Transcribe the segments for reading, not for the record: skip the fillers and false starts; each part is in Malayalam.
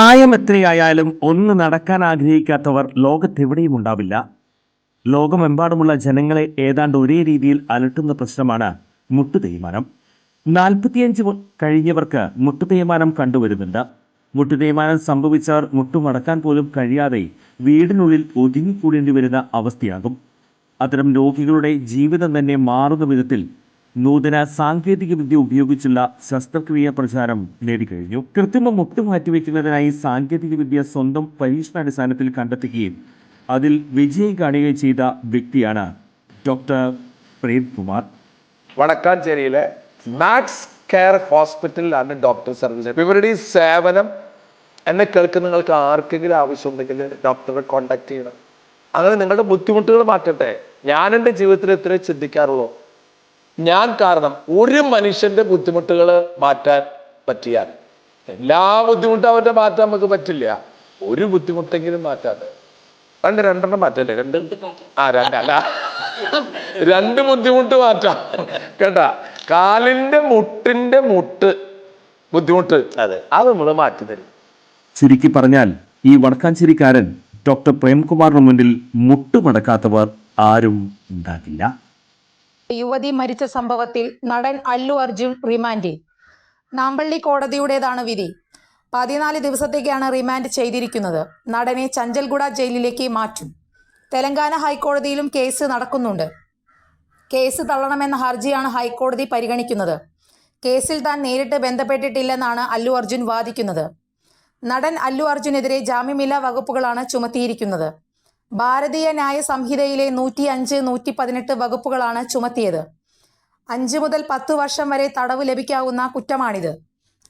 പ്രായം എത്രയായാലും ഒന്ന് നടക്കാൻ ആഗ്രഹിക്കാത്തവർ ലോകത്തെവിടെയും ഉണ്ടാവില്ല. ലോകമെമ്പാടുമുള്ള ജനങ്ങളെ ഏതാണ്ട് ഒരേ രീതിയിൽ അലട്ടുന്ന പ്രശ്നമാണ് മുട്ടുതേയ്മാനം. 45 കഴിഞ്ഞവർക്ക് മുട്ടുതേയ്മാനം കണ്ടുവരുന്നുണ്ട്. മുട്ടുതേയ്മാനം സംഭവിച്ചവർ മുട്ടുമടക്കാൻ പോലും കഴിയാതെ വീടിനുള്ളിൽ ഒതുങ്ങിക്കൂടേണ്ടി വരുന്ന അവസ്ഥയാകും. അത്തരം രോഗികളുടെ ജീവിതം തന്നെ മാറുന്ന വിധത്തിൽ നൂതന സാങ്കേതിക വിദ്യ ഉപയോഗിച്ചുള്ള ശസ്ത്രക്രിയ പ്രചാരം നേടിക്കഴിഞ്ഞു. കൃത്രിമ മുട്ട് മാറ്റിവെക്കുന്നതിനായി സാങ്കേതിക വിദ്യ സ്വന്തം പരീക്ഷണാടിസ്ഥാനത്തിൽ കണ്ടെത്തുകയും അതിൽ വിജയം കാണുകയും ചെയ്ത വ്യക്തിയാണ് ഡോക്ടർ പ്രേംകുമാർ. വടക്കാഞ്ചേരിയിലെ മാക്സ് കെയർ ഹോസ്പിറ്റലിലാണ് ഡോക്ടർ സർവീസ്. ഇവരുടെ ഈ സേവനം എന്നെ കേൾക്കുന്ന നിങ്ങൾക്ക് ആർക്കെങ്കിലും ആവശ്യമുണ്ടെങ്കിൽ ഡോക്ടറെ കോൺടാക്ട് ചെയ്യണം. അങ്ങനെ നിങ്ങളുടെ ബുദ്ധിമുട്ടുകൾ മാറ്റട്ടെ. ഞാൻ എൻ്റെ ജീവിതത്തിൽ എത്ര ചിന്തിക്കാറുള്ളൂ. ഞാൻ കാരണം ഒരു മനുഷ്യന്റെ ബുദ്ധിമുട്ടുകൾ മാറ്റാൻ പറ്റിയാൽ, എല്ലാ ബുദ്ധിമുട്ടും അവരുടെ മാറ്റാൻ നമുക്ക് പറ്റില്ല, ഒരു ബുദ്ധിമുട്ടെങ്കിലും മാറ്റാതെ രണ്ടെണ്ണം മാറ്റല്ലേ? രണ്ട് ബുദ്ധിമുട്ട് മാറ്റാം കേട്ടാ. കാലിന്റെ മുട്ടിന്റെ ബുദ്ധിമുട്ട് അത് നമ്മൾ മാറ്റി തരും. ചുരുക്കി പറഞ്ഞാൽ ഈ വടക്കാഞ്ചേരിക്കാരൻ ഡോക്ടർ പ്രേംകുമാറിന് മുന്നിൽ മുട്ടുമടക്കാത്തവർ ആരും ഉണ്ടാകില്ല. യുവതി മരിച്ച സംഭവത്തിൽ നടൻ അല്ലു അർജുൻ റിമാൻഡിൽ. നാമ്പള്ളി കോടതിയുടേതാണ് വിധി. 14 ദിവസത്തേക്കാണ് റിമാൻഡ് ചെയ്തിരിക്കുന്നത്. നടനെ ചഞ്ചൽഗുഡ ജയിലിലേക്ക് മാറ്റും. തെലങ്കാന ഹൈക്കോടതിയിലും കേസ് നടക്കുന്നുണ്ട്. കേസ് തള്ളണമെന്ന ഹർജിയാണ് ഹൈക്കോടതി പരിഗണിക്കുന്നത്. കേസിൽ താൻ നേരിട്ട് ബന്ധപ്പെട്ടിട്ടില്ലെന്നാണ് അല്ലു അർജുൻ വാദിക്കുന്നത്. നടൻ അല്ലു അർജുനെതിരെ ജാമ്യമില്ലാ വകുപ്പുകളാണ് ചുമത്തിയിരിക്കുന്നത്. ഭാരതീയ ന്യായ സംഹിതയിലെ 105, 118 വകുപ്പുകളാണ് ചുമത്തിയത്. 5 മുതൽ 10 വർഷം വരെ തടവ് ലഭിക്കാവുന്ന കുറ്റമാണിത്.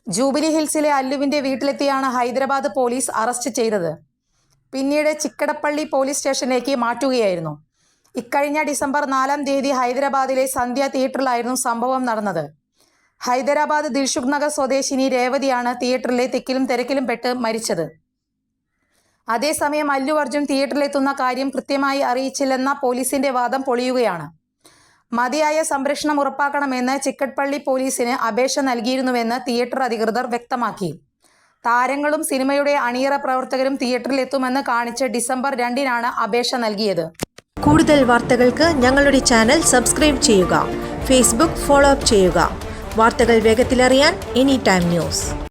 ജൂബിലി ഹിൽസിലെ അല്ലുവിന്റെ വീട്ടിലെത്തിയാണ് ഹൈദരാബാദ് പോലീസ് അറസ്റ്റ് ചെയ്തത്. പിന്നീട് ചിക്കടപ്പള്ളി പോലീസ് സ്റ്റേഷനിലേക്ക് മാറ്റുകയായിരുന്നു. ഇക്കഴിഞ്ഞ ഡിസംബർ 4-ാം തീയതി ഹൈദരാബാദിലെ സന്ധ്യ തിയേറ്ററിലായിരുന്നു സംഭവം നടന്നത്. ഹൈദരാബാദ് ദിൽഷുഖ് നഗർ സ്വദേശിനി രേവതിയാണ് തിയേറ്ററിലെ തിക്കിലും തിരക്കിലും പെട്ട് മരിച്ചത്. അതേസമയം അല്ലു അർജുൻ തിയേറ്ററിലെത്തുന്ന കാര്യം കൃത്യമായി അറിയിച്ചില്ലെന്ന പോലീസിന്റെ വാദം പൊളിയുകയാണ്. മതിയായ സംരക്ഷണം ഉറപ്പാക്കണമെന്ന് ചിക്കട്പള്ളി പോലീസിന് അപേക്ഷ നൽകിയിരുന്നുവെന്ന് തിയേറ്റർ അധികൃതർ വ്യക്തമാക്കി. താരങ്ങളും സിനിമയുടെ അണിയറ പ്രവർത്തകരും തിയേറ്ററിലെത്തുമെന്ന് കാണിച്ച് ഡിസംബർ 2-നാണ് അപേക്ഷ നൽകിയത്. കൂടുതൽ വാർത്തകൾക്ക് ഞങ്ങളുടെ ചാനൽ സബ്സ്ക്രൈബ് ചെയ്യുക. ഫേസ്ബുക്ക് ഫോളോ അപ്പ് ചെയ്യുക. വാർത്തകൾ വേഗത്തിലറിയാൻ എനി ടൈം ന്യൂസ്.